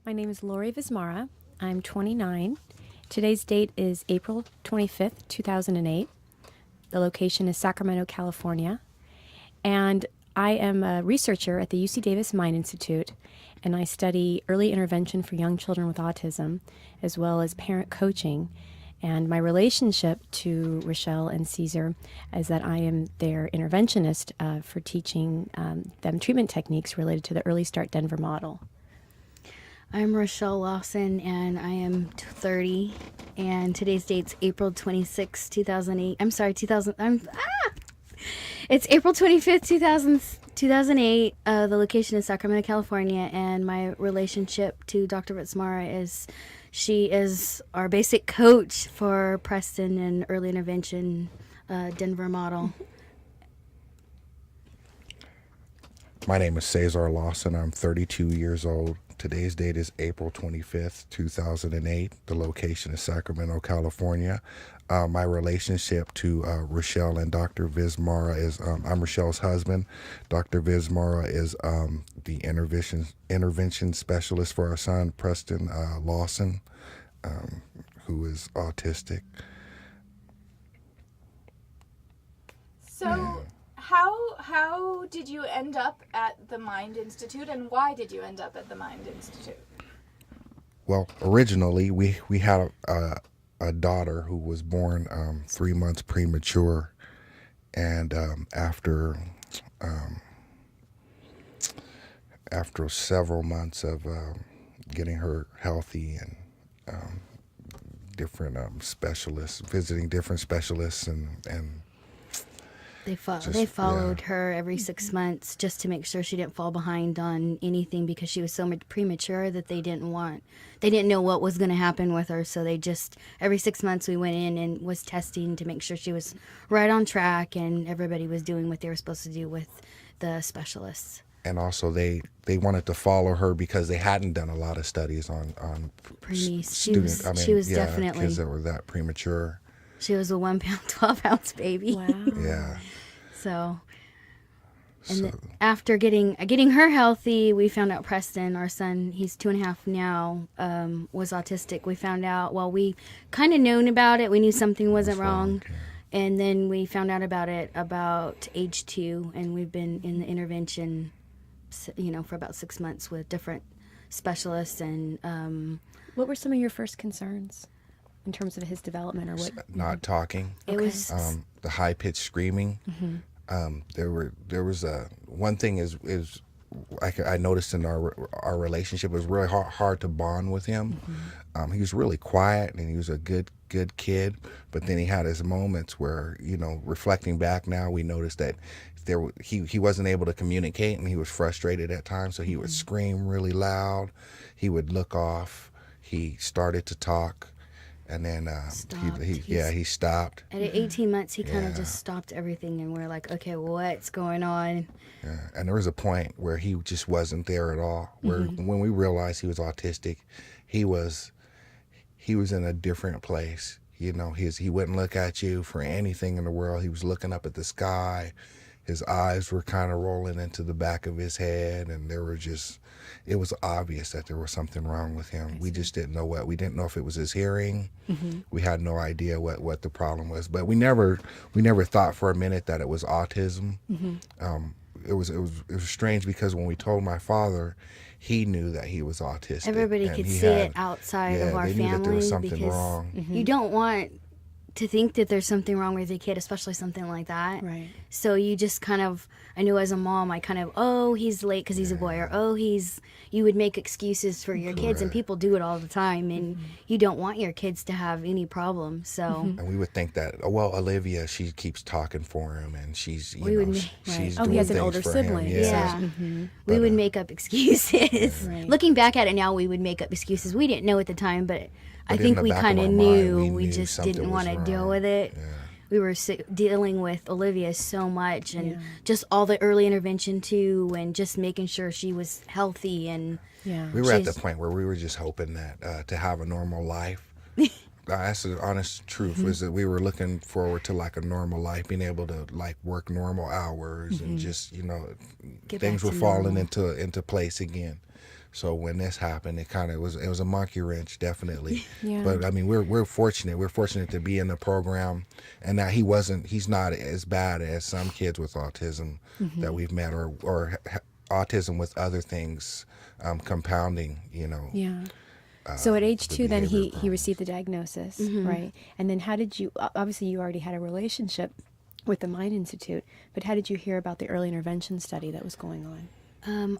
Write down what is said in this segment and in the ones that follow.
My name is Laurie Vismara. I'm 29. Today's date is April 25th, 2008. The location is Sacramento, California. And I am a researcher at the UC Davis Mind Institute, and I study early intervention for young children with autism, as well as parent coaching. And my relationship to Rashelle and Caesar is that I am their interventionist for teaching them treatment techniques related to the Early Start Denver model. I'm Rashelle Lawson, and I am 30, and today's date's April 26, 2008. I'm sorry, 2000. It's April 25th, 2008. The location is Sacramento, California, and my relationship to Dr. Vismara is she is our basic coach for Preston and early intervention Denver model. My name is Cesar Lawson. I'm 32 years old. Today's date is April 25th, 2008. The location is Sacramento, California. My relationship to Rashelle and Dr. Vismara is, I'm Rashelle's husband. Dr. Vismara is the intervention specialist for our son, Preston Lawson, who is autistic. So how did you end up at the Mind Institute, and why did you end up at the Mind Institute? Well, originally we had a daughter who was born 3 months premature, and after several months of getting her healthy and different specialists, visiting different specialists, and They followed her every 6 months just to make sure she didn't fall behind on anything, because she was so premature that they didn't know what was going to happen with her. So they just, every 6 months we went in and was testing to make sure she was right on track and everybody was doing what they were supposed to do with the specialists. And also they wanted to follow her because they hadn't done a lot of studies on Preemies. students. She was definitely kids that were that premature. She was a 1 pound, 12 ounce baby. Wow. Yeah. So, after getting her healthy, we found out Preston, our son, he's 2.5 now, was autistic. We found out, well, we kind of known about it. We knew something wasn't wrong. Yeah. And then we found out about it about age 2, and we've been in the intervention, for about 6 months with different specialists. And what were some of your first concerns in terms of his development, or what? Not talking. It was the high pitched screaming. Mm-hmm. There was one thing is I noticed in our relationship, it was really hard to bond with him. Mm-hmm. He was really quiet and he was a good kid, but then he had his moments where, reflecting back now, we noticed that he wasn't able to communicate and he was frustrated at times, so he would scream really loud. He would look off. He started to talk. And then he stopped. At 18 months, he kind of just stopped everything, and we're like, okay, what's going on? Yeah. And there was a point where he just wasn't there at all. Where when we realized he was autistic, he was in a different place. He wouldn't look at you for anything in the world. He was looking up at the sky. His eyes were kind of rolling into the back of his head, and it was obvious that there was something wrong with him. We just didn't know what. We didn't know if it was his hearing. Mm-hmm. We had no idea what the problem was. But we never thought for a minute that it was autism. Mm-hmm. It was strange because when we told my father, he knew that he was autistic. Everybody could see it outside of our they family, knew that there was something because wrong. you don't want to think that there's something wrong with your kid, especially something like that. Right. So you just kind of, I knew as a mom, he's late because he's a boy, or you would make excuses for your kids, and people do it all the time, and you don't want your kids to have any problems. So. And we would think that, Olivia, she keeps talking for him, and she's, she's he doing has an things older for sibling. him. Yeah. Mm-hmm. We would make up excuses. Right. Looking back at it now, we would make up excuses. We didn't know at the time, but I think we kind of knew. We just didn't want to deal with it. Yeah. We were dealing with Olivia so much, and just all the early intervention too, and just making sure she was healthy. And we were at the point where we were just hoping that to have a normal life, that's the honest truth. Is that we were looking forward to like a normal life, being able to like work normal hours and just Get things back were to falling normal. into place again. So when this happened, it was a monkey wrench, definitely. Yeah. But I mean, we're fortunate. We're fortunate to be in the program, and that he's not as bad as some kids with autism that we've met, or autism with other things compounding. Yeah. So at age the 2, then behavior he problems. received the diagnosis, right? And then how did you, obviously you already had a relationship with the Mind Institute, but how did you hear about the early intervention study that was going on?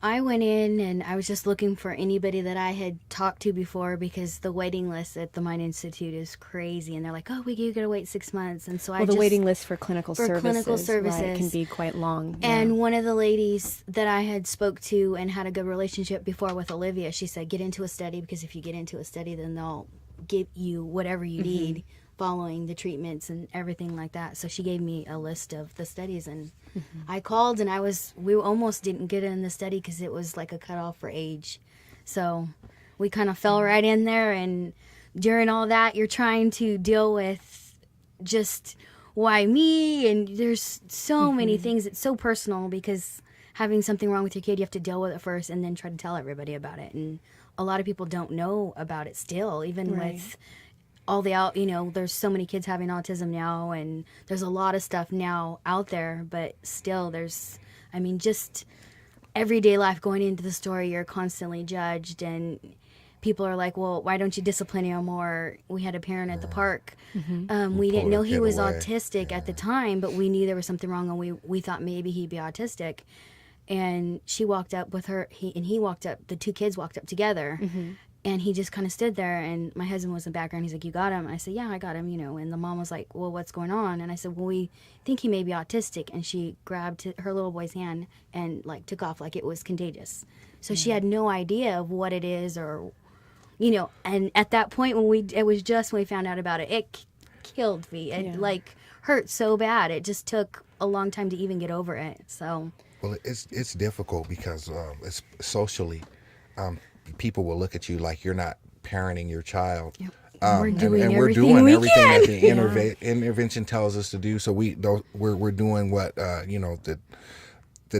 I went in and I was just looking for anybody that I had talked to before, because the waiting list at the Mind Institute is crazy, and they're like, "Oh, you got to wait 6 months," and so Well, the waiting list for clinical services, right, can be quite long. And one of the ladies that I had spoke to and had a good relationship before with Olivia, she said, "Get into a study, because if you get into a study, then they'll give you whatever you need following the treatments and everything like that." So she gave me a list of the studies, and I called, and we almost didn't get in the study because it was like a cutoff for age. So we kind of fell right in there, and during all that, you're trying to deal with just why me, and there's so many things. It's so personal, because having something wrong with your kid, you have to deal with it first and then try to tell everybody about it. And a lot of people don't know about it still, even Right. with all the there's so many kids having autism now, and there's a lot of stuff now out there, but still just everyday life, going into the store, you're constantly judged, and people are like, "Well, why don't you discipline him?" Or we had a parent at the park. We didn't pulled know our he kid was away. autistic at the time, but we knew there was something wrong, and we thought maybe he'd be autistic. And she walked up with her, he walked up, the two kids walked up together, and he just kind of stood there, and my husband was in the background. He's like, "You got him?" I said, "Yeah, I got him," and the mom was like, "Well, what's going on?" And I said, "Well, we think he may be autistic," and she grabbed her little boy's hand and like took off like it was contagious. So she had no idea of what it is, or and at that point it was just when we found out about it, it killed me. It like hurt so bad. It just took a long time to even get over it. So Well, it's difficult because it's socially, people will look at you like you're not parenting your child. We're doing and we're everything doing we everything can. that the intervention tells us to do. So we're doing what the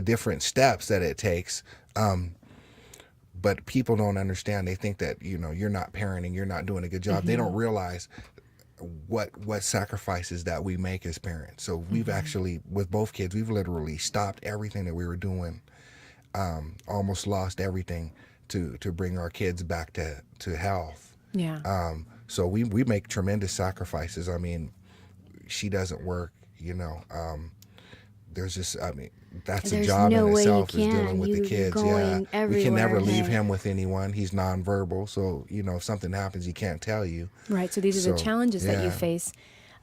different steps that it takes. But people don't understand. They think that you're not parenting, you're not doing a good job. They don't realize what sacrifices that we make as parents. So we've actually, with both kids, we've literally stopped everything that we were doing, almost lost everything to bring our kids back to health. Yeah. So we make tremendous sacrifices. I mean, she doesn't work, there's just, that's a There's job no in way you itself, is can. dealing with the You're kids. going We can never everywhere. leave him with anyone. He's nonverbal. So, if something happens, he can't tell you. Right. So these are the So, challenges that you yeah. face,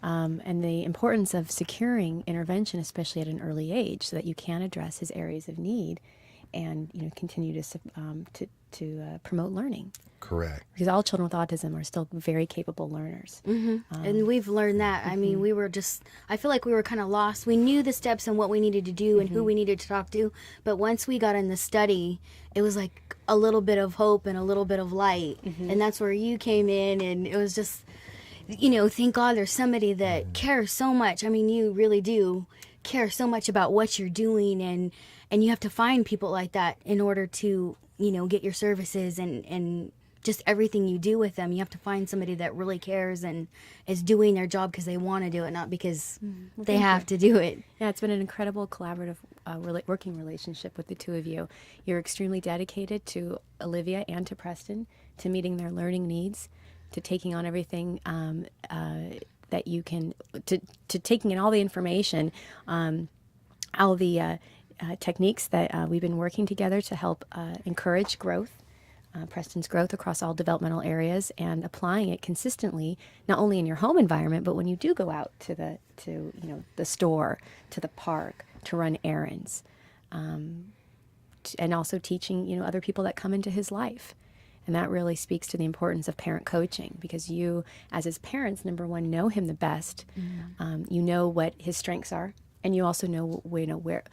and the importance of securing intervention, especially at an early age, so that you can address his areas of need, and continue to promote learning. Correct. Because all children with autism are still very capable learners. And we've learned that. I mean, I feel like we were kind of lost. We knew the steps and what we needed to do and who we needed to talk to. But once we got in the study, it was like a little bit of hope and a little bit of light. And that's where you came in, and it was just, thank God there's somebody that cares so much. I mean, you really do care so much about what you're doing, and you have to find people like that in order to, get your services and just everything you do with them. You have to find somebody that really cares and is doing their job because they want to do it, not because they have to do it. Yeah, it's been an incredible collaborative working relationship with the two of you. You're extremely dedicated to Olivia and to Preston, to meeting their learning needs, to taking on everything that you can, to taking in all the information, all the techniques that we've been working together to help encourage growth. Preston's growth across all developmental areas, and applying it consistently, not only in your home environment, but when you do go out to the store, to the park, to run errands, and also teaching other people that come into his life. And that really speaks to the importance of parent coaching, because you, as his parents, number one, know him the best. You know what his strengths are, and you also know where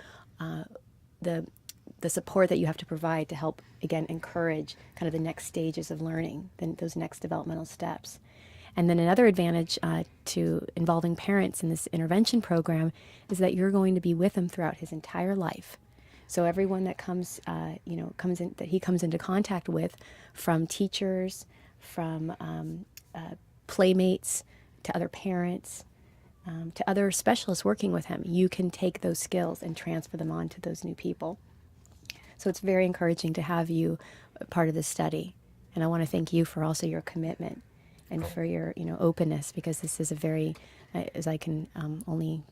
the support that you have to provide to help, again, encourage kind of the next stages of learning, those next developmental steps. And then another advantage to involving parents in this intervention program is that you're going to be with him throughout his entire life. So everyone that comes into contact with, from teachers, from playmates, to other parents, to other specialists working with him, you can take those skills and transfer them on to those new people. So it's very encouraging to have you part of this study. And I want to thank you for also your commitment and for your openness, because this is a very, as I can only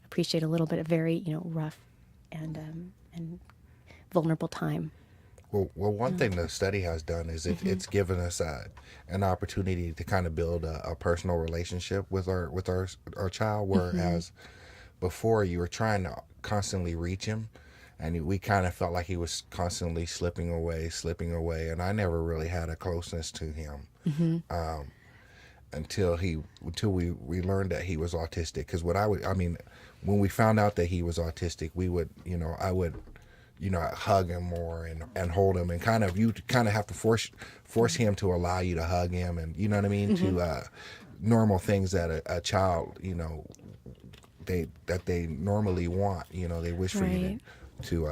appreciate a little bit, a very rough and vulnerable time. Well, one thing the study has done is it's given us an opportunity to kind of build a personal relationship with our child, whereas before you were trying to constantly reach him, and we kind of felt like he was constantly slipping away, and I never really had a closeness to him until we learned that he was autistic. Because when we found out that he was autistic, I would hug him more and hold him, and you have to force him to allow you to hug him, and you know what I mean, to normal things that a child they normally want, they wish for you to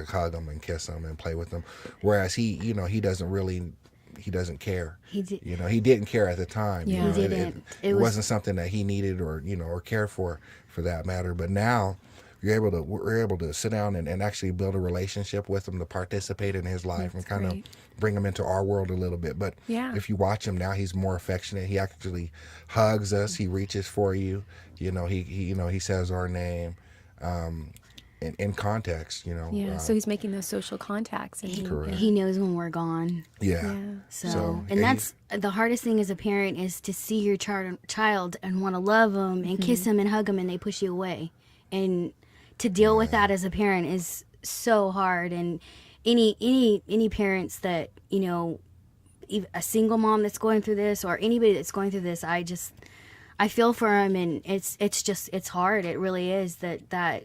hug them and kiss them and play with them, whereas he doesn't care. He didn't care at the time. Yeah. It wasn't something that he needed or cared for that matter. But now we're able to sit down and actually build a relationship with him, to participate in his life. That's and kind of bring him into our world a little bit. But if you watch him now, he's more affectionate. He actually hugs us. He reaches for you. He says our name. In context, so he's making those social contacts. And Correct. He knows when we're gone. Yeah. So that's the hardest thing as a parent, is to see your child and want to love them and kiss them and hug them, and they push you away. And to deal with that as a parent is so hard. And any parents that, a single mom that's going through this, or anybody that's going through this, I feel for them, and it's hard. It really is that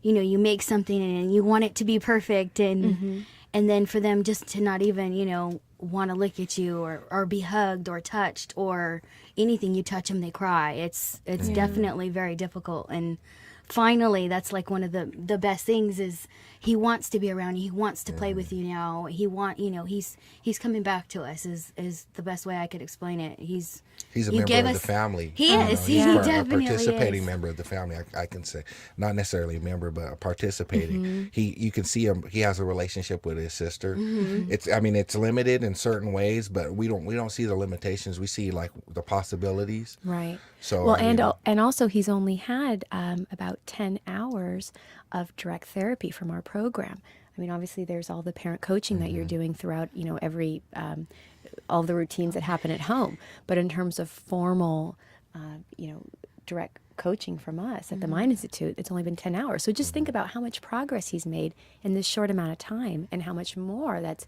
you make something and you want it to be perfect, and then for them just to not even, want to look at you or be hugged or touched or anything. You touch them, they cry. It's definitely very difficult. And finally, that's like one of the best things, is he wants to be around you. He wants to play with you now. He's coming back to us is the best way I could explain it. He's a member of the family. He is. He definitely a participating is. member of the family. I can say, not necessarily a member, but a participating. You can see him. He has a relationship with his sister. It's limited in certain ways, but we don't see the limitations. We see like the possibilities. Right. So and also he's only had about 10 hours of direct therapy from our program. Obviously there's all the parent coaching that you're doing throughout, every all the routines that happen at home. But in terms of formal, direct coaching from us at the Mind Institute, it's only been 10 hours. So just think about how much progress he's made in this short amount of time, and how much more that's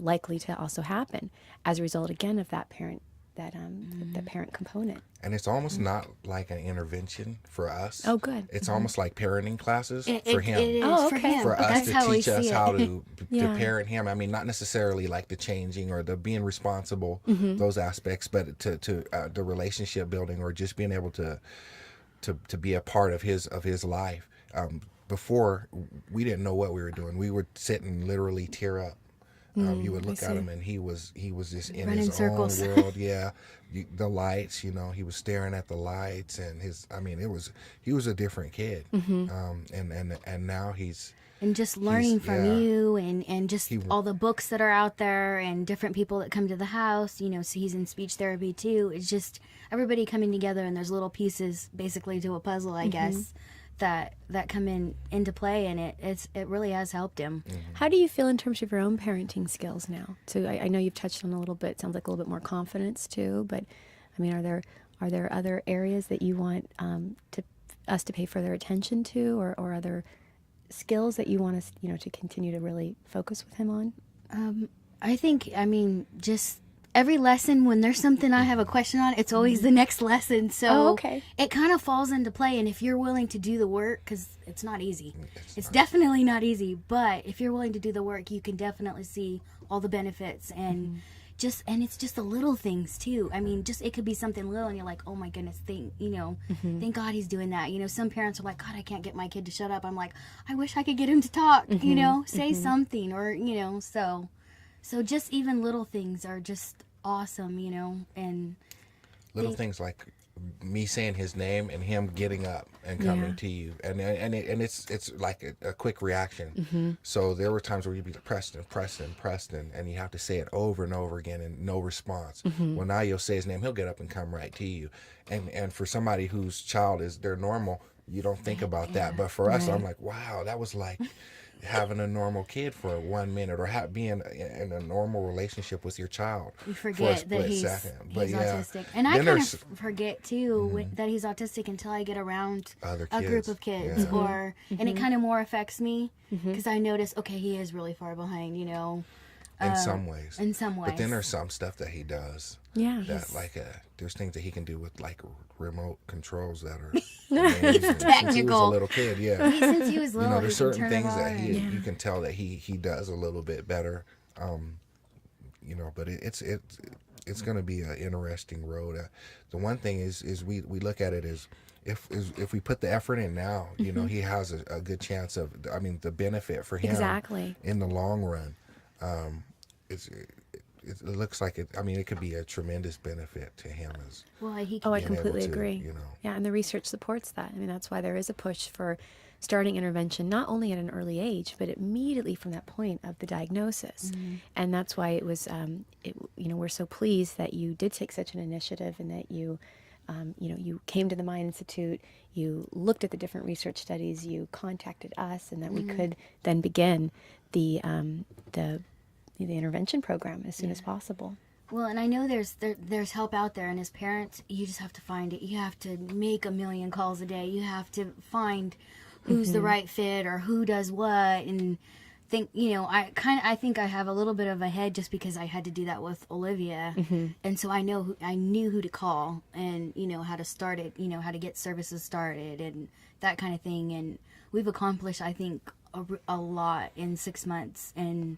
likely to also happen as a result, again, of that parent the parent component. And it's almost not like an intervention for us. Oh, good. It's almost like parenting classes for him. It is Oh, for okay. him. For us That's to how we teach us see how it. to parent him. Not necessarily like the changing or the being responsible, those aspects, but to the relationship building, or just being able to be a part of his life. Before, we didn't know what we were doing. We would sit and literally tear up. You would look at him, and he was just in Running his circles. own world. Yeah, the lights. He was staring at the lights, and he was a different kid. And now he's. And just learning from you, and just all the books that are out there, and different people that come to the house, so he's in speech therapy too. It's just everybody coming together, and there's little pieces basically to a puzzle, I guess, that come into play, and it really has helped him. How do you feel in terms of your own parenting skills now? So I know you've touched on a little bit. Sounds like a little bit more confidence too. But are there other areas that you want us to pay further attention to, or other skills that you want us to continue to really focus with him on? I think just every lesson, when there's something I have a question on, it's always the next lesson. So it kind of falls into play. And if you're willing to do the work, because it's not easy. It's definitely not easy. But if you're willing to do the work, you can definitely see all the benefits and it's just the little things too. I mean, just it could be something little and you're like, oh my goodness, thank God he's doing that. Some parents are like, God, I can't get my kid to shut up. I'm like, I wish I could get him to talk, say something, or so just even little things are just awesome, and Little things like me saying his name and him getting up and coming to you, and it's like a quick reaction. So there were times where you'd be like, Preston, Preston, Preston, and you have to say it over and over again and no response. Well, now you'll say his name, he'll get up and come right to you. And for somebody whose child is they're normal, you don't think about that. But for us, I'm like, wow, that was like having a normal kid for 1 minute, or being in a normal relationship with your child. You for a forget split that he's second. But autistic. And I kind of forget too that he's autistic until I get around a group of kids, and it kind of more affects me because I notice, okay, he is really far behind, in some ways. In some ways. But then there's some stuff that he does. Yeah. That there's things that he can do with like remote controls that are He's amazing. technical. Since he was a little kid, Since he was little, there's he can certain turn things it that on. you can tell that he does a little bit better. But it's going to be an interesting road. The one thing is we look at it as if we put the effort in now, he has a good chance of. I mean, the benefit for him in the long run. It looks like it. I mean, it could be a tremendous benefit to him as. Well, I completely agree. Yeah, and the research supports that. I mean, that's why there is a push for starting intervention not only at an early age, but immediately from that point of the diagnosis. And that's why it was. We're so pleased that you did take such an initiative and that you. You came to the Mind Institute, you looked at the different research studies, you contacted us, and that we could then begin the intervention program as soon as possible. Well, and I know there's help out there, and as parents, you just have to find it. You have to make 1 million calls a day. You have to find who's the right fit or who does what, and think, I think I have a little bit of a head just because I had to do that with Olivia, and so I knew who to call and how to start it, how to get services started and that kind of thing, and we've accomplished, I think, a lot in 6 months, and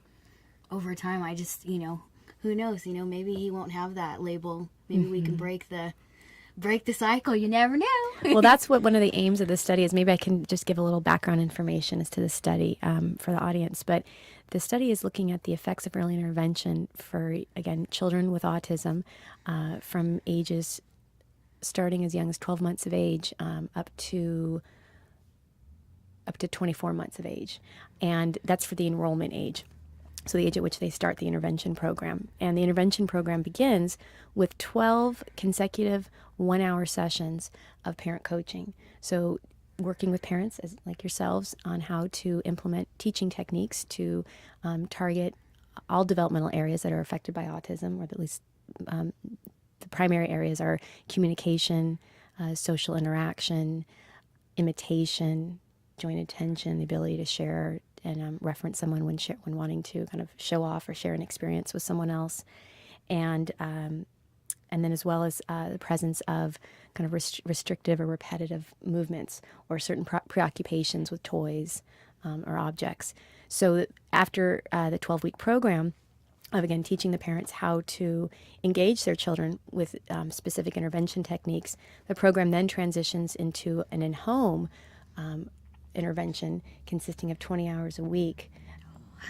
over time I just who knows, maybe he won't have that label, maybe we can break the cycle. You never know. Well, that's what one of the aims of the study is. Maybe I can just give a little background information as to the study for the audience. But the study is looking at the effects of early intervention for, again, children with autism from ages starting as young as 12 months of age up to 24 months of age. And that's for the enrollment age. So the age at which they start the intervention program. And the intervention program begins with 12 consecutive 1-hour sessions of parent coaching. So working with parents like yourselves on how to implement teaching techniques to target all developmental areas that are affected by autism, or at least the primary areas are communication, social interaction, imitation, joint attention, the ability to share and reference someone when wanting to kind of show off or share an experience with someone else, and then as well as the presence of kind of restrictive or repetitive movements or certain preoccupations with toys or objects. So after the 12-week program of, again, teaching the parents how to engage their children with specific intervention techniques, the program then transitions into an in-home intervention consisting of 20 hours a week.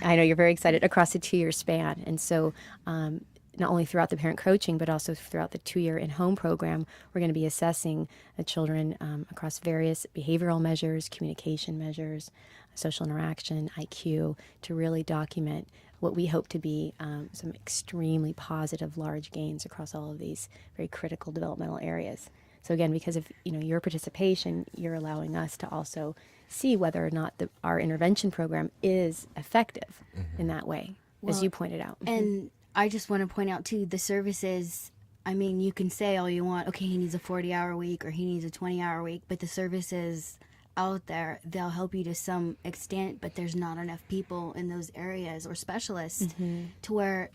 I know you're very excited, across a 2-year span. And so not only throughout the parent coaching, but also throughout the 2-year in-home program, we're going to be assessing the children across various behavioral measures, communication measures, social interaction, IQ, to really document what we hope to be some extremely positive large gains across all of these very critical developmental areas. So again, because of your participation, you're allowing us to also see whether or not our intervention program is effective in that way, as you pointed out. And I just want to point out too, the services, I mean, you can say all you want, okay, he needs a 40-hour week or he needs a 20-hour week, but the services out there, they'll help you to some extent, but there's not enough people in those areas or specialists to where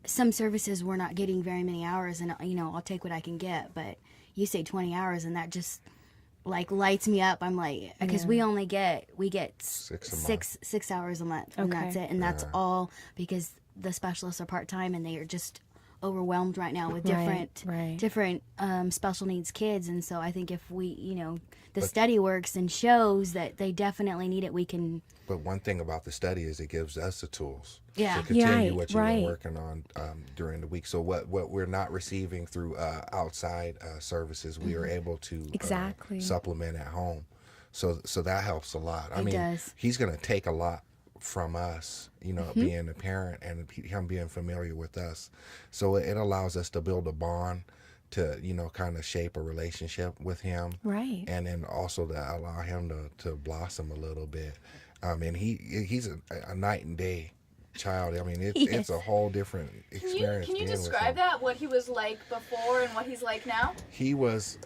some services we're not getting very many hours, and I'll take what I can get, but you say 20 hours and that just like lights me up. I'm like, because we get 6 hours a month, and that's it, and that's all because the specialists are part-time and they are just overwhelmed right now with Right. different special needs kids. And so I think if we, the study works and shows that they definitely need it, we can. But one thing about the study is it gives us the tools Yeah. to continue Right, what you've right. been working on during the week. So what we're not receiving through outside services, we are able to Exactly. supplement at home. So that helps a lot. I It mean, does. he's going to take a lot from us, being a parent and him being familiar with us. So it allows us to build a bond to, kind of shape a relationship with him. Right. And then also to allow him to blossom a little bit. And he's a night and day child. I mean, it's a whole different experience. Can you being with describe him. that? What he was like before and what he's like now? He was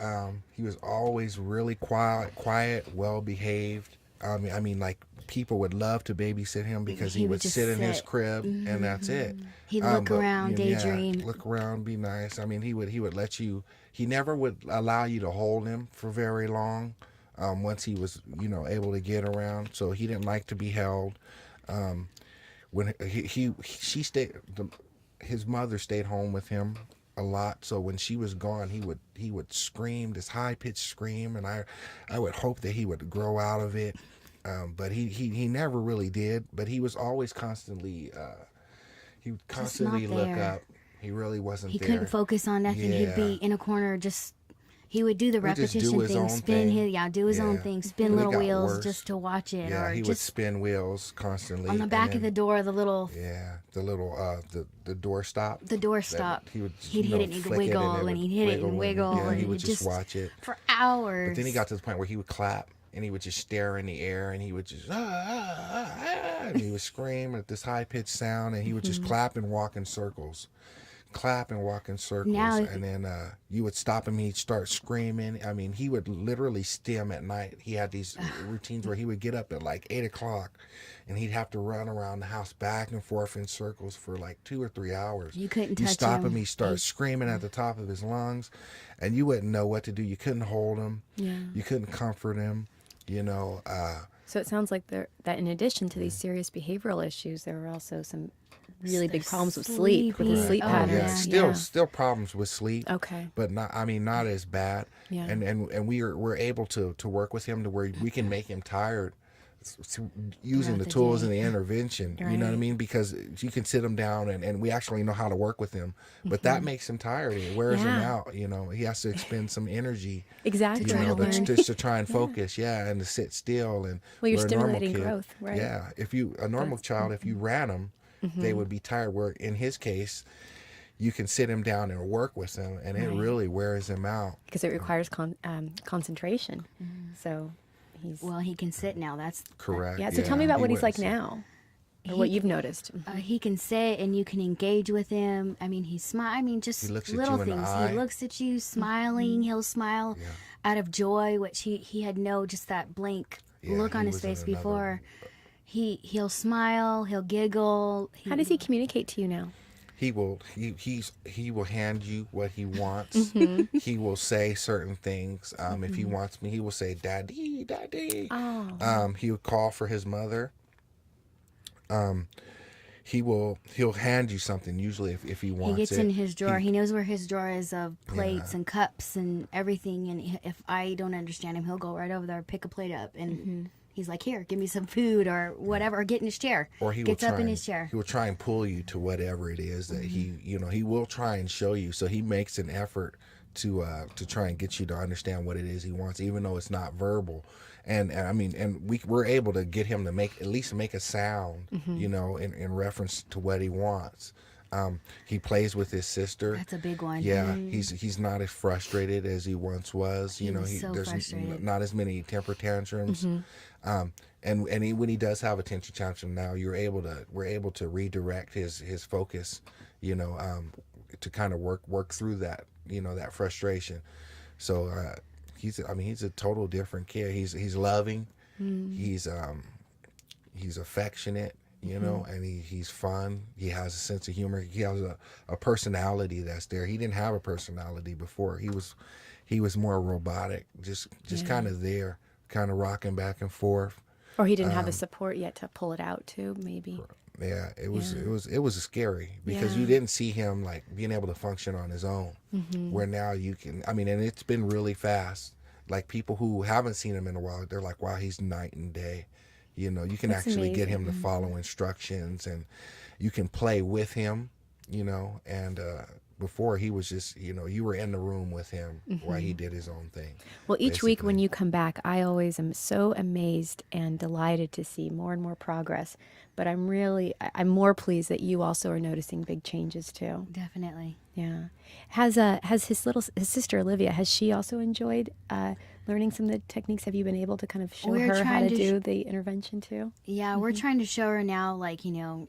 always really quiet, well behaved. I mean, like people would love to babysit him because he would just sit in his sit. crib and that's it. He'd look But, around, daydream. Look around, be nice. I mean, he would let you. He never would allow you to hold him for very long. Once he was, able to get around, so he didn't like to be held. When she stayed, his mother stayed home with him a lot. So when she was gone, he would scream this high pitched scream, and I would hope that he would grow out of it. But he never really did. But he was always constantly he would constantly not look there. up. He really wasn't He there. couldn't focus on nothing. He'd be Yeah. in a corner just. He would do the He'd just do repetition his thing, own spin thing. do his own Yeah. thing, spin But it little got wheels worse. just to watch it, Yeah, or he would just spin wheels constantly on the and back of then- the door, the little the little the door stop. the door that stop. He would He'd hit it and he'd flick it wiggle, it and would he'd hit it and wiggle, yeah, and he he'd would just just watch it. for hours. But then he got to the point where he would clap and he would just stare in the air and he would just and he would scream at this high pitched sound and he would just clap and walk in circles. Now- And then you would stop him, he'd start screaming. I mean, he would literally stim at night. He had these routines where he would get up at like 8 o'clock and he'd have to run around the house back and forth in circles for like 2 or 3 hours. You couldn't You touch stop him. him, he'd start screaming at the top of his lungs and you wouldn't know what to do. You couldn't hold him. Yeah. You couldn't comfort him, So it sounds like that in addition to these serious behavioral issues, there were also some really big problems with sleep, with his sleeping. sleep Oh, patterns. yeah. Still problems with sleep. Okay. But not as bad. Yeah. And we're able to work with him to where we can make him tired using the Throughout the tools day. and the intervention. You know what I Right. mean? Because you can sit him down and we actually know how to work with him. But that makes him tired. It wears him Yeah. out. He has to expend some energy. Exactly. try to learn. Just to try and focus, and to sit still and. Well, you're where a normal stimulating kid- growth, right? Yeah, if a normal child, if you ran them, they would be tired. Where in his case, you can sit him down and work with him, and it really wears him out. Because it requires concentration. So he's Well, he can sit now. That's Correct. yeah. So tell me about he what he's like wouldn't sit. now, or what you've noticed. he can sit and you can engage with him. I mean, he's smile. I mean, just He looks at little you in the things. eye. He looks at you, smiling. He'll smile out of joy, which he had just that blank Yeah, look on he his was in face another- before. He'll smile. He'll giggle. How does he communicate to you now? He will hand you what he wants. He will say certain things. If he wants me, he will say daddy, daddy. Oh. He would call for his mother. He'll hand you something usually if he wants He gets it. in his drawer. He knows where his drawer is of plates and cups and everything. And if I don't understand him, he'll go right over there, pick a plate up, and he's like, "Here, give me some food or whatever." Or get in his chair. Or he gets will up try in and- his chair. He will try and pull you to whatever it is that he will try and show you. So he makes an effort to try and get you to understand what it is he wants, even though it's not verbal. And I mean, and we're able to get him to at least make a sound, in reference to what he wants. He plays with his sister. That's a big one. Yeah, he's not as frustrated as he once was. was so there's frustrated. not as many temper tantrums. And when he does have a temper tantrum now, we're able to redirect his focus, to kind of work through that, that frustration. So he's a total different kid. He's loving, he's affectionate. And he's fun. He has a sense of humor. He has a personality that's there. He didn't have a personality before. He was more robotic, just kind of there, kind of rocking back and forth. Or he didn't have the support yet to pull it out too, maybe. Yeah, it was Yeah. it was scary because Yeah. you didn't see him like being able to function on his own. Where now you can, I mean, and it's been really fast. Like people who haven't seen him in a while, they're like, "Wow, he's night and day." You know, you can That's actually get him to amazing. follow instructions, and you can play with him. You know, and before he was just, you know, you were in the room with him while he did his own thing. Well, each week when Basically, you come back, I always am so amazed and delighted to see more and more progress. But I'm more pleased that you also are noticing big changes too. Definitely. Yeah. Has his sister Olivia, has she also enjoyed learning some of the techniques? Have you been able to kind of show We're her how trying to to do the intervention too? Yeah, we're trying to show her now, like, you know,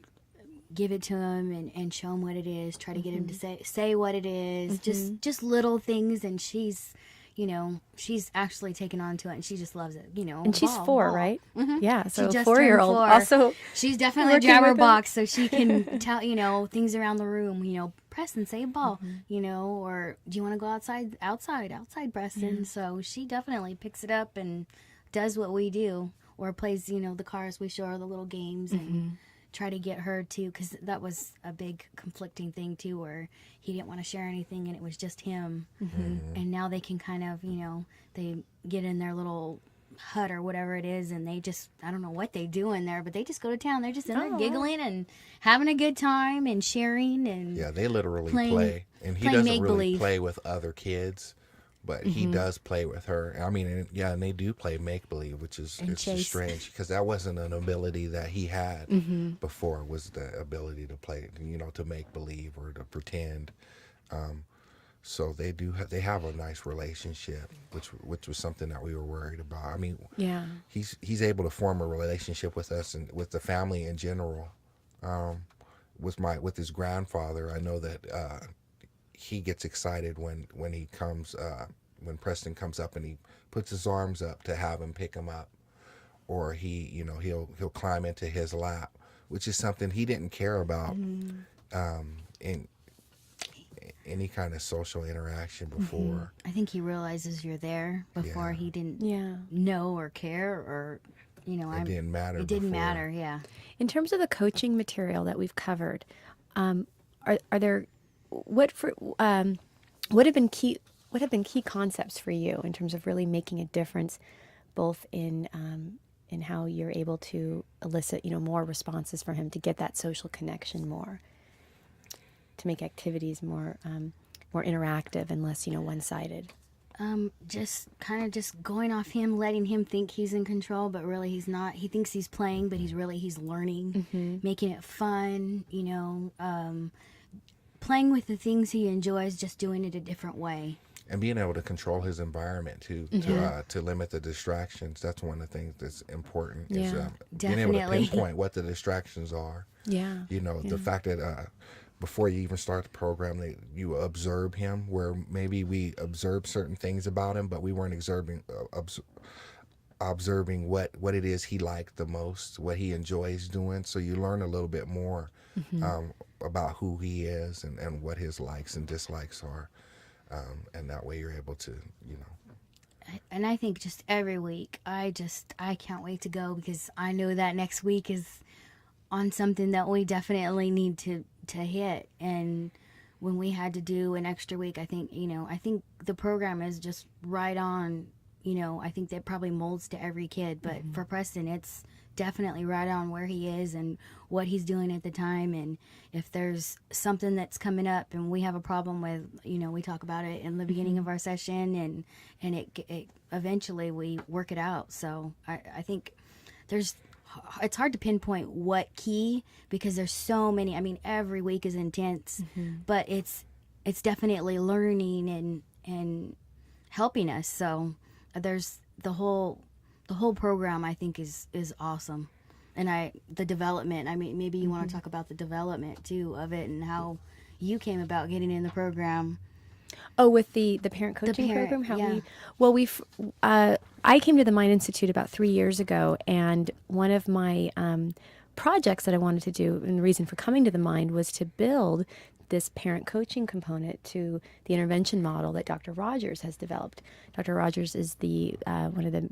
give it to him and show him what it is. Try to get him to say what it is. Just little things, and she's, you know, she's actually taken on to it, and she just loves it. You know, And she's ball, 4, ball. right? Yeah. So She a just 4-year-old turned 4. also. She's definitely a working with it. jabberbox, so she can tell, you know, things around the room. You know, Preston, say ball. You know, or do you want to go outside? Outside, Preston. So she definitely picks it up and does what we do, or plays, you know, the cars. We show her the little games and try to get her to, because that was a big conflicting thing too, where he didn't want to share anything and it was just him. And now they can kind of, you know, they get in their little hut or whatever it is, and they just, I don't know what they do in there, but they just go to town. They're just in there giggling and having a good time and sharing, and yeah, they literally Playing- play, and he playing doesn't really make-believe. play with other kids, but he does play with her. I mean, and they do play make believe, which is And it's chase. just strange because that wasn't an ability that he had before. Was the ability to play, you know, to make believe or to pretend. So they have a nice relationship, which was something that we were worried about. I mean, Yeah. he's able to form a relationship with us and with the family in general. With his grandfather, I know that he gets excited when he comes when Preston comes up and he puts his arms up to have him pick him up, or he'll climb into his lap, which is something he didn't care about in any kind of social interaction before. I think he realizes you're there. Before Yeah. he didn't Yeah. know or care, or, you know, It didn't matter. It didn't before. matter, yeah. In terms of the coaching material that we've covered, are there what have been key concepts for you in terms of really making a difference, both in how you're able to elicit, you know, more responses from him to get that social connection more, to make activities more interactive and less, you know, one-sided. Just kind of just going off him, letting him think he's in control, but really he's not. He thinks he's playing, but he's learning, making it fun, you know, playing with the things he enjoys, just doing it a different way. And being able to control his environment too, to limit the distractions. That's one of the things that's important. Is Yeah, being able to definitely. pinpoint what the distractions are. Yeah. You know, the fact that before you even start the program, you observe him, where maybe we observed certain things about him, but we weren't observing what it is he liked the most, what he enjoys doing. So you learn a little bit more about who he is and what his likes and dislikes are. And that way you're able to, you know. And I think just every week, I can't wait to go, because I know that next week is on something that we definitely need to hit. And when we had to do an extra week, I think the program is just right on. You know, I think that probably molds to every kid, but for Preston, it's definitely right on where he is and what he's doing at the time. And if there's something that's coming up and we have a problem with, you know, we talk about it in the beginning of our session, and it eventually we work it out. So I think it's hard to pinpoint what key, because there's so many. I mean, every week is intense, but it's definitely learning and helping us. So there's the whole program, I think, is awesome. And the development, I mean, maybe you want to talk about the development too of it and how you came about getting in the program. Oh, with the parent coaching program? I came to the Mind Institute about 3 years ago, and one of my projects that I wanted to do, and the reason for coming to the Mind, was to build this parent coaching component to the intervention model that Dr. Rogers has developed. Dr. Rogers is one of the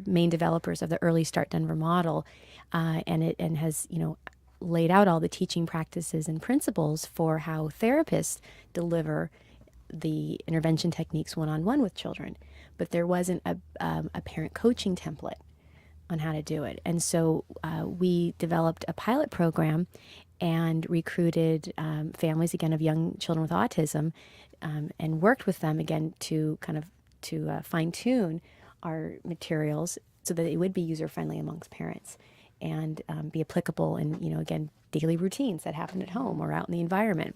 main developers of the Early Start Denver model, and has, you know, laid out all the teaching practices and principles for how therapists deliver the intervention techniques one-on-one with children. But there wasn't a parent coaching template on how to do it. And so we developed a pilot program and recruited families, again, of young children with autism, and worked with them, again, to kind of fine-tune our materials so that it would be user-friendly amongst parents and be applicable in, again, daily routines that happen at home or out in the environment.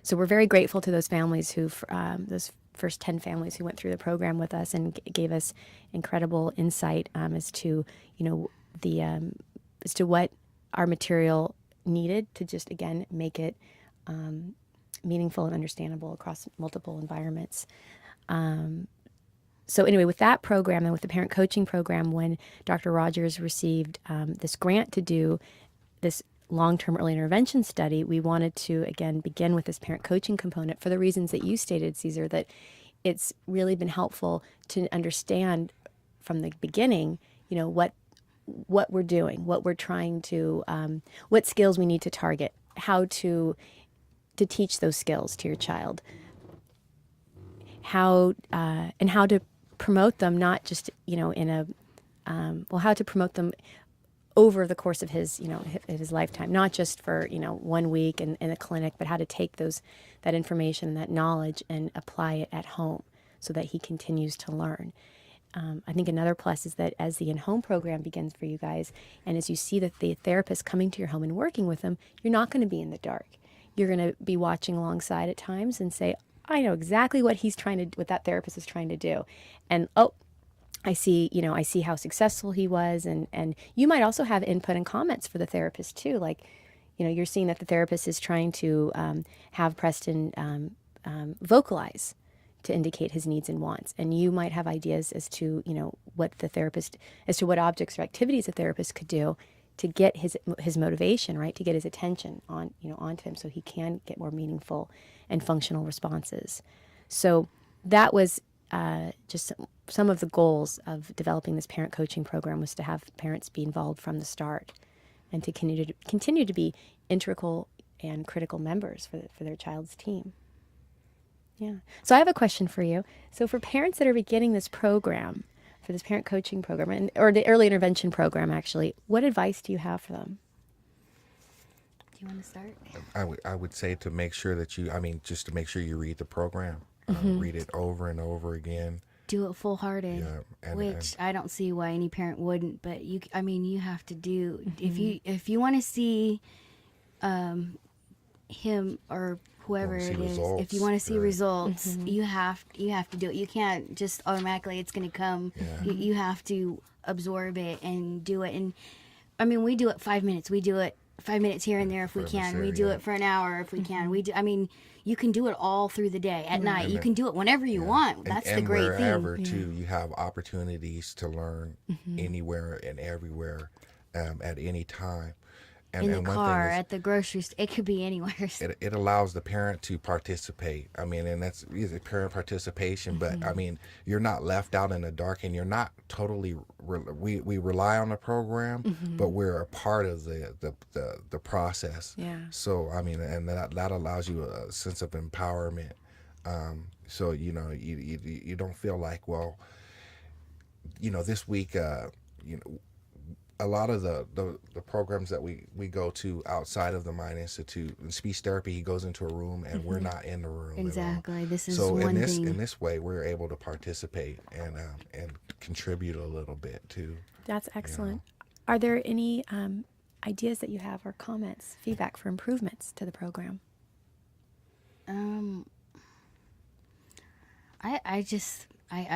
So we're very grateful to those families those first 10 families who went through the program with us and gave us incredible insight as to, as to what our material needed to just, again, make it meaningful and understandable across multiple environments. So anyway, with that program and with the parent coaching program, when Dr. Rogers received this grant to do this long-term early intervention study, we wanted to, again, begin with this parent coaching component for the reasons that you stated, Caesar, that it's really been helpful to understand from the beginning, what we're doing, what we're trying to, what skills we need to target, how to teach those skills to your child, how to promote them, not just, how to promote them over the course of his lifetime, not just for, 1 week in a clinic, but how to take that information and that knowledge and apply it at home so that he continues to learn. I think another plus is that as the in-home program begins for you guys, and as you see that the therapist coming to your home and working with them, you're not going to be in the dark. You're going to be watching alongside at times and say, I know exactly what what that therapist is trying to do. And, I see how successful he was. And you might also have input and comments for the therapist too. Like, you're seeing that the therapist is trying to have Preston vocalize to indicate his needs and wants. And you might have ideas as to, what objects or activities the therapist could do to get his motivation, right? To get his attention onto him so he can get more meaningful and functional responses. So that was just some of the goals of developing this parent coaching program, was to have parents be involved from the start and to continue to be integral and critical members for their child's team. Yeah. So I have a question for you. So for parents that are beginning this program, for this parent coaching program, or the early intervention program, actually, what advice do you have for them? Do you want to start? I would say to make sure that just to make sure you read the program, read it over and over again. Do it full-hearted, which I don't see why any parent wouldn't. But you have to do, if you want to see him or whoever it is, if you want to see results, you have to do it. You can't just automatically, it's going to come. Yeah. You have to absorb it and do it. And we do it 5 minutes. We do it 5 minutes here and there if we can. We do it for an hour if we can. You can do it all through the day. At night, you can do it whenever you want. That's the great thing. And wherever, too, you have opportunities to learn anywhere and everywhere at any time. In the car, at the grocery store, it could be anywhere. It allows the parent to participate. And that's parent participation. But you're not left out in the dark, and you're not totally. We rely on the program, but we're a part of the process. Yeah. So and that allows you a sense of empowerment. So you don't feel like, well, this week a lot of the programs that we go to outside of the Mind Institute, in speech therapy, he goes into a room and we're not in the room. Exactly. This is so one thing. In this way, we're able to participate and contribute a little bit too. That's excellent. Are there any ideas that you have or comments, feedback for improvements to the program? I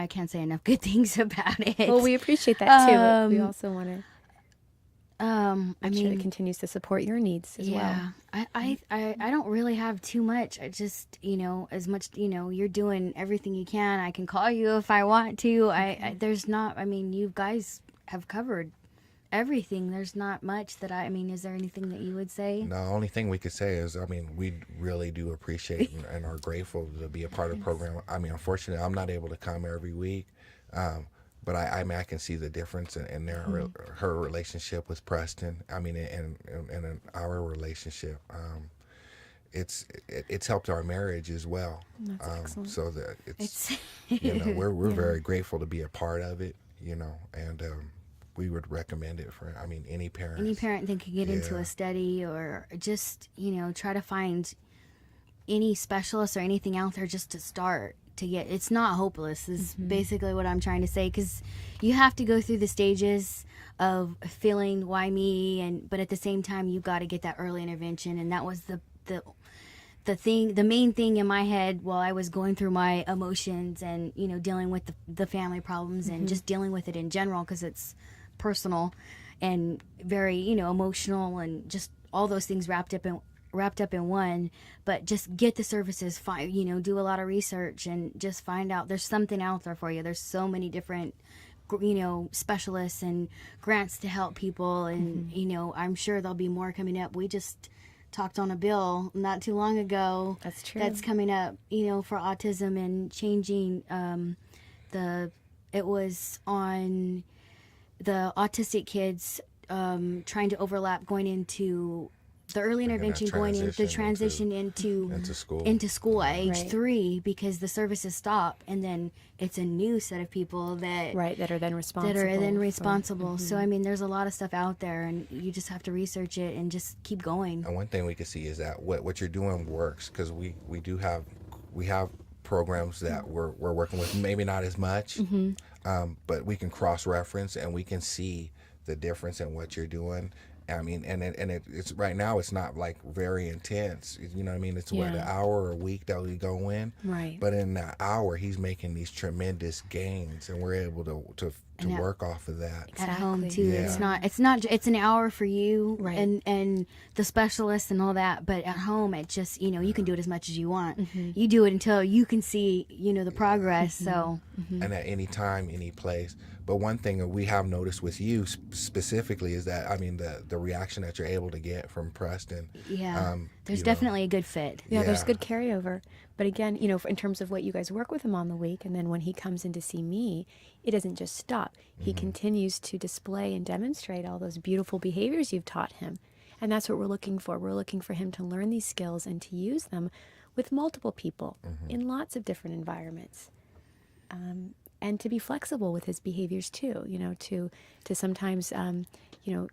can't say enough good things about it. Well, we appreciate that too. But we also want to make sure it continues to support your needs as well. I don't really have too much. I just, as much, you're doing everything you can. I can call you if I want to. There's not, you guys have covered everything. There's not much that is there anything that you would say? No, the only thing we could say is, we really do appreciate and are grateful to be a part of the program. Unfortunately, I'm not able to come every week. but I mean, I can see the difference in their her relationship with Preston. I mean, in our relationship. It's helped our marriage as well. That's excellent. So that It's we're very grateful to be a part of it. And we would recommend it for any parent. any parent that could get into Yeah. a study or just try to find any specialist or anything out there just to start to get. It's not hopeless is basically what I'm trying to say, because you have to go through the stages of feeling why me, but at the same time you've got to get that early intervention. And that was the main thing in my head while I was going through my emotions and dealing with the family problems and just dealing with it in general, because it's personal and very emotional and just all those things wrapped up in one. But just get the services, do a lot of research and just find out there's something out there for you. There's so many different specialists and grants to help people, and I'm sure there'll be more coming up. We just talked on a bill not too long ago That's true. that's coming up for autism and changing it was on the autistic kids trying to overlap going into the early intervention, going into the transition into school at age Right. 3, because the services stop, and then it's a new set of people that are then responsible. So there's a lot of stuff out there, and you just have to research it and just keep going. And one thing we can see is that what you're doing works, because we have programs that we're working with, maybe not as much, but we can cross-reference and we can see the difference in what you're doing. It's right now it's not like very intense. It's what, an hour a week that we go in. Right. But in that hour, he's making these tremendous gains, and we're able to work off of that. At home too. Exactly. Yeah. It's an hour for you, Right. and the specialist and all that, but at home it just you can do it as much as you want. You do it until you can see the progress. So And at any time, any place. But one thing that we have noticed with you specifically is that the reaction that you're able to get from Preston. there's definitely a good fit. Yeah, there's Yeah. good carryover. But again, in terms of what you guys work with him on the week, and then when he comes in to see me, it doesn't just stop. He continues to display and demonstrate all those beautiful behaviors you've taught him. And that's what we're looking for. We're looking for him to learn these skills and to use them with multiple people in lots of different environments. And to be flexible with his behaviors too, to sometimes,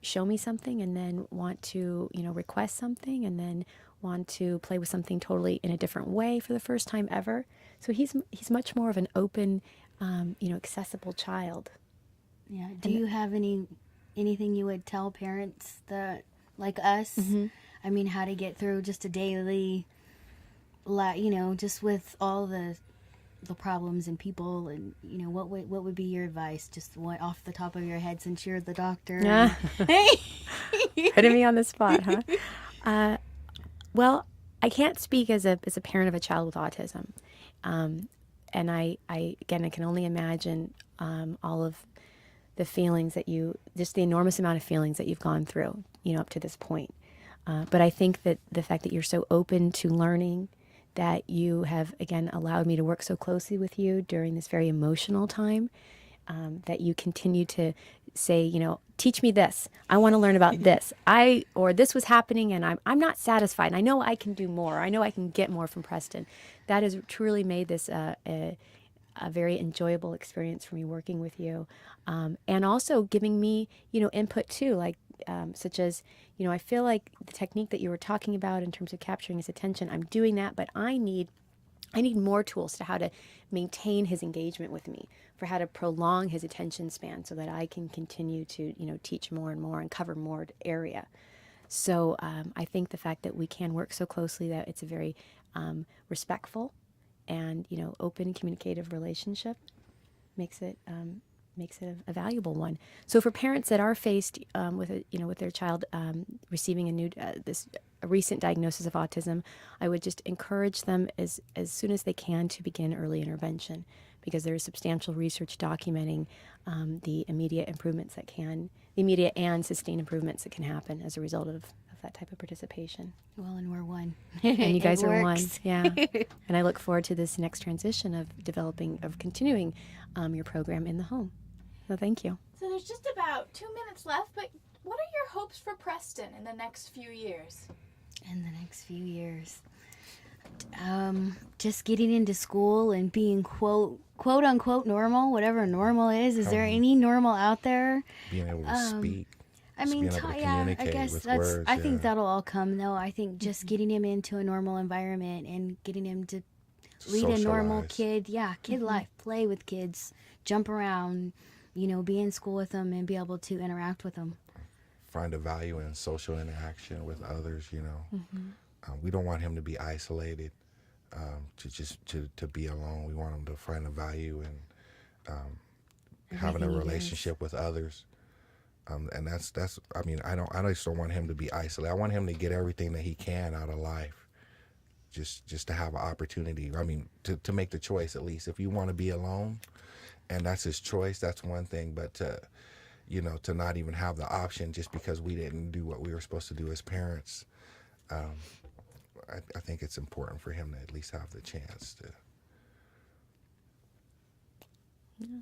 show me something and then want to, request something and then want to play with something totally in a different way for the first time ever. So he's much more of an open, accessible child. Yeah. Do you have anything you would tell parents that like us? How to get through just a daily, just with all the problems and people, and what would be your advice, just what off the top of your head, since you're the doctor? Putting me on the spot, huh? Well, I can't speak as a parent of a child with autism, and I can only imagine all of the feelings that just the enormous amount of feelings that you've gone through, up to this point. But I think that the fact that you're so open to learning, that you have, again, allowed me to work so closely with you during this very emotional time, that you continue to say, teach me this. I want to learn about this. Or this was happening and I'm not satisfied. And I know I can do more. I know I can get more from Preston. That has truly made this a very enjoyable experience for me working with you. And also giving me, input too, like such as, I feel like the technique that you were talking about in terms of capturing his attention, I'm doing that, but I need more tools to how to maintain his engagement with me, for how to prolong his attention span so that I can continue to, teach more and more and cover more area. So I think the fact that we can work so closely, that it's a very respectful and, open communicative relationship makes it a valuable one. So for parents that are faced with their child receiving a recent diagnosis of autism, I would just encourage them as soon as they can to begin early intervention, because there is substantial research documenting the immediate and sustained improvements that can happen as a result of that type of participation. Well, and we're one. And you guys It are one. works. Yeah. And I look forward to this next transition of continuing your program in the home. So thank you. So there's just about 2 minutes left, but what are your hopes for Preston in the next few years? In the next few years, just getting into school and being quote unquote normal, whatever normal is. Is there any normal out there? Being able to speak. I Just mean, being able to yeah, I communicate guess with that's. words, I think yeah. that'll all come though. I think just getting him into a normal environment and getting him to lead a normal Socialize. kid life, play with kids, jump around, be in school with them and be able to interact with them. Find a value in social interaction with others, we don't want him to be isolated, to be alone. We want him to find a value in having a Everything he does. relationship with others. And that's I just don't want him to be isolated. I want him to get everything that he can out of life. Just to have an opportunity. I mean, to make the choice, at least. If you want to be alone and that's his choice, that's one thing, but to not even have the option just because we didn't do what we were supposed to do as parents. I think it's important for him to at least have the chance to. Yeah.